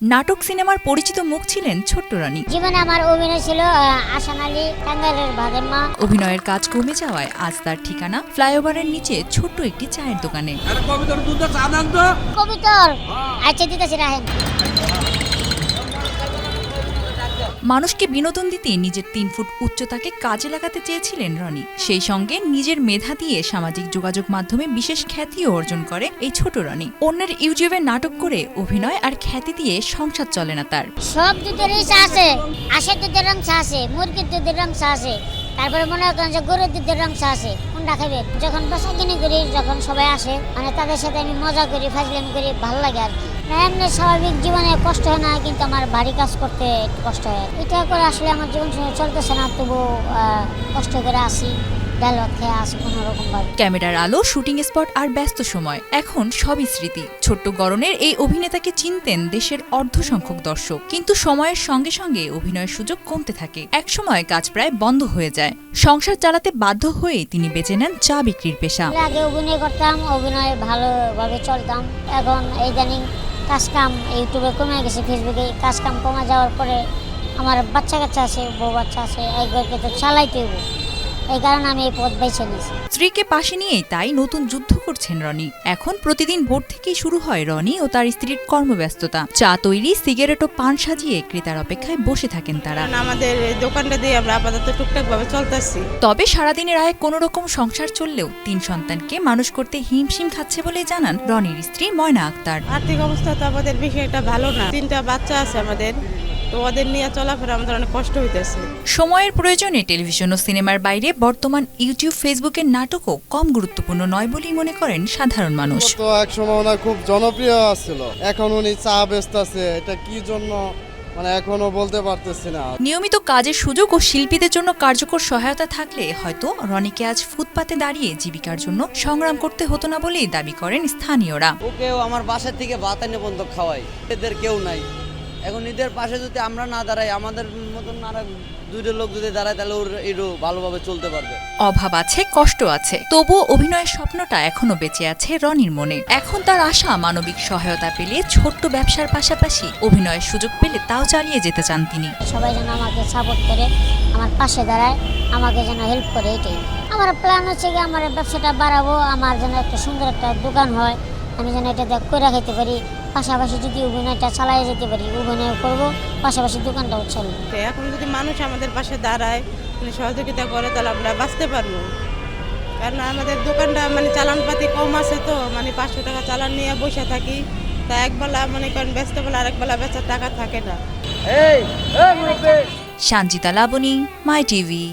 নাটক সিনেমার পরিচিত মুখ ছিলেন ছোট্ট রানী। জীবনে আমার অভিনয় ছিল আসান আলী টাঙ্গাইলের ভাগের মা। অভিনয়ের কাজ কমে যাওয়ায় আজ তার ঠিকানা ফ্লাইওভারের নিচে ছোট্ট একটি চায়ের দোকানে। কবিতর আচ্ছা দিতেছি রাহেন। মানুষকে বিনোদন দিতে নিজের ৩ ফুট উচ্চতাকে কাজে লাগাতে চেয়েছিলেন রনি। সেই সঙ্গে নিজের মেধা দিয়ে সামাজিক যোগাযোগ মাধ্যমে বিশেষ খ্যাতিও অর্জন করে এই ছোট রনি। অন্যের ইউটিউবে নাটক করে অভিনয় আর খ্যাতি দিয়ে সংসার চলে না তার। সব দুধেরই চা আছে, আশের দুধের রং চা আছে, মুরগির দুধের রং চা আছে, তারপরে মনে করেন যে গরুর দুধের রং চা আছে। কোনটা খাবেন? যখন বেচা কিনি করি, যখন সবাই আসে মানে তাদের সাথে আমি মজা করি, ফাজলামি করি, ভালো লাগে আর কি। এমনি স্বাভাবিক জীবনে কষ্ট হয় না, কিন্তু আমার বাড়ি কাজ করতে একটু কষ্ট হয়। এটা করে আসলে আমার জীবন চলতেছে না, তবু কষ্ট করে আসি, ডায়লগ খেয়ে আসি কোনো রকম ভাবে। ক্যামেরার আলো, শুটিং স্পট আর ব্যস্ত সময়, এখন সবই স্মৃতি। ছোট্ট গড়নের এই অভিনেতাকে চিনতেন দেশের অর্ধসংখ্যক দর্শক, কিন্তু সময়ের সঙ্গে সঙ্গে অভিনয়ের সুযোগ কমতে থাকে। একসময় কাজ প্রায় বন্ধ হয়ে যায়। সংসার চালাতে বাধ্য হয়ে তিনি বেছে নেন চা বিক্রির পেশা। আগে অভিনয় করতাম, অভিনয় ভালোভাবে চলতাম। এখন ইদানিং কাজ কাম ইউটিউবে কমে গেছে, ফেসবুকে কাজ কাম কমে যাওয়ার পরে আমার বাচ্চা কাচ্চা আছে, বউ বাচ্চা আছে, একবারকে তো চালাইতে হবে। এই কারণে আমি এই পথ বেছে নিয়েছি। স্ত্রীকে পাশে নিয়েই তাই নতুন যুদ্ধ করছেন রনি। এখন প্রতিদিন ভোর থেকেই শুরু হয় রনি ও তার স্ত্রীর কর্মব্যস্ততা। চা তৈরি, সিগারেট ও পান সাজিয়ে ক্রেতার অপেক্ষায় বসে থাকেন তারা। আমাদের দোকানটা দিয়ে আমরা আপাতত টুকটাক ভাবে চলতেছি। তবে সারাদিনের আয়ে কোনো রকম সংসার চললেও ৩ সন্তানকে মানুষ করতে হিমশিম খাচ্ছে বলে জানান রনির স্ত্রী ময়না আক্তার। আর্থিক অবস্থা তো আমাদের বেশি একটা ভালো না। 3টা বাচ্চা আছে আমাদের, তো ওদের নিয়ে চলাফেরা আমাদের অনেক কষ্ট হইতেছে। সময়ের প্রয়োজনে টেলিভিশন ও সিনেমার বাইরে বর্তমান ইউটিউব, ফেসবুকের নাটকও কম গুরুত্বপূর্ণ নয় বলেই মনে করেন সাধারণ মানুষ। তো এক সময় ওনার খুব জনপ্রিয় ছিল, এখন উনি চা বেচতেছে, এটা কি জন্য মানে এখনো বলতে পারতেছি না। নিয়মিত কাজের সুযোগ ও শিল্পীদের জন্য কার্যকর সহায়তা থাকলে হয়তো রনিকে আজ ফুটপাতে দাঁড়িয়ে জীবিকার জন্য সংগ্রাম করতে হতো না বলেই দাবি করেন স্থানীয়রা। ওকেও আমার বাসা থেকে ভাত এনে পর্যন্ত খাওয়াই, এদের কেউ নাই। এখন ঈদের পাশে যদি আমরা না দাঁড়াই, আমাদের মতন আর 2টা লোক যদি দাঁড়ায়, তাহলে ওর একটু ভালোভাবে চলতে পারবে। অভাব আছে, কষ্ট আছে, তবুও অভিনয়ের স্বপ্নটা এখনো বেঁচে আছে রনির মনে। এখন তার আশা মানবিক সহায়তা পেলে, ছোট্ট ব্যবসার পাশাপাশি অভিনয়ের সুযোগ পেলে তাও চালিয়ে যেতে চান তিনি। সবাই যেন আমাকে সাপোর্ট করে, আমার পাশে দাঁড়ায়, আমাকে যেন হেল্প করে, এটাই আমার প্ল্যান হচ্ছে। কি আমার ব্যবসাটা বাড়াবো, আমার যেন একটা সুন্দর একটা দোকান হয়, আমি যেন এটা করে রাখতে পারি। পাশাপাশি যদি অভিনয়টা চালিয়ে যেতে পারি, অভিনয় করবো, পাশাপাশি দোকানটাও চলবে। এখন যদি মানুষ আমাদের পাশে দাঁড়ায়, মানে সহযোগিতা করে, তাহলে আমরা বাঁচতে পারবো। কারণ আমাদের দোকানটা মানে চালানপাতি কম আছে, তো মানে 500 টাকা চালান নিয়ে বসে থাকি, তা একবেলা মনে করেন বেচতে বলে আরেকবেলা বেচার টাকা থাকে না। সঞ্জিতা লাবনী, মাই টিভি।